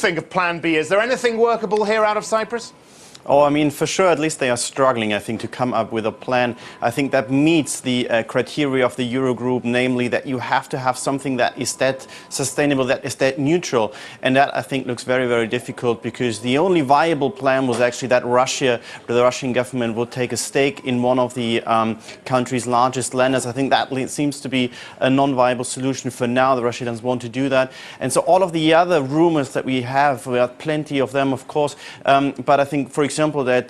think of Plan B? Is there anything workable here out of Cyprus? Oh, I mean, for sure, at least they are struggling, I think, to come up with a plan. I think that meets the criteria of the Eurogroup, namely that you have to have something that is that sustainable, that is that neutral. And that, I think, looks very, very difficult because the only viable plan was actually that the Russian government would take a stake in one of the country's largest lenders. I think that seems to be a non-viable solution for now. The Russians want to do that. And so all of the other rumors that we have plenty of them, of course, but I think, for example, that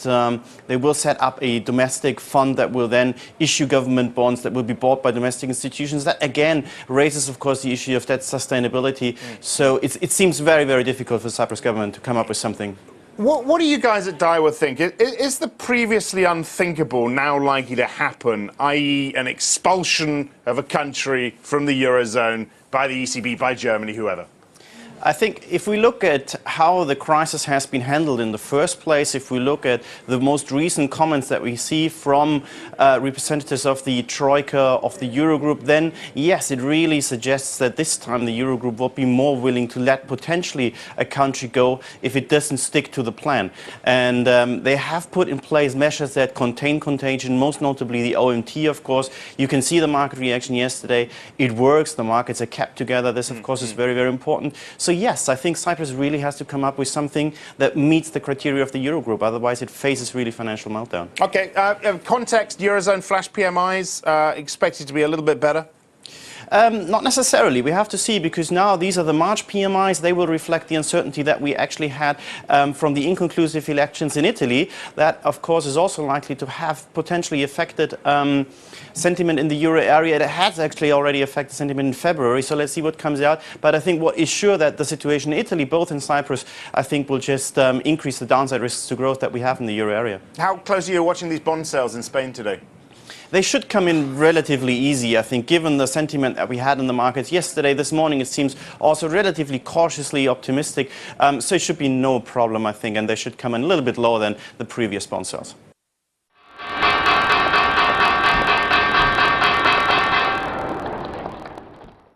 they will set up a domestic fund that will then issue government bonds that will be bought by domestic institutions. That again raises, of course, the issue of that sustainability. So it seems very, very difficult for the Cyprus government to come up with something. What do you guys at Daiwa think? Is the previously unthinkable now likely to happen, i.e. an expulsion of a country from the Eurozone by the ECB, by Germany, whoever? I think if we look at how the crisis has been handled in the first place, if we look at the most recent comments that we see from representatives of the Troika, of the Eurogroup, then yes, it really suggests that this time the Eurogroup will be more willing to let potentially a country go if it doesn't stick to the plan. And they have put in place measures that contain contagion, most notably the OMT, of course. You can see the market reaction yesterday. It works. The markets are kept together. This, of course, is very, very important. So yes, I think Cyprus really has to come up with something that meets the criteria of the Eurogroup. Otherwise, it faces really financial meltdown. Okay, context, Eurozone flash PMIs expected to be a little bit better? Not necessarily. We have to see, because now these are the March PMIs. They will reflect the uncertainty that we actually had from the inconclusive elections in Italy. That, of course, is also likely to have potentially affected sentiment in the euro area. It has actually already affected sentiment in February. So let's see what comes out. But I think what is sure that the situation in Italy, both in Cyprus, I think will just increase the downside risks to growth that we have in the euro area. How closely are you watching these bond sales in Spain today? They should come in relatively easy, I think, given the sentiment that we had in the markets yesterday. This morning it seems also relatively cautiously optimistic. So it should be no problem, I think, and they should come in a little bit lower than the previous bond sales.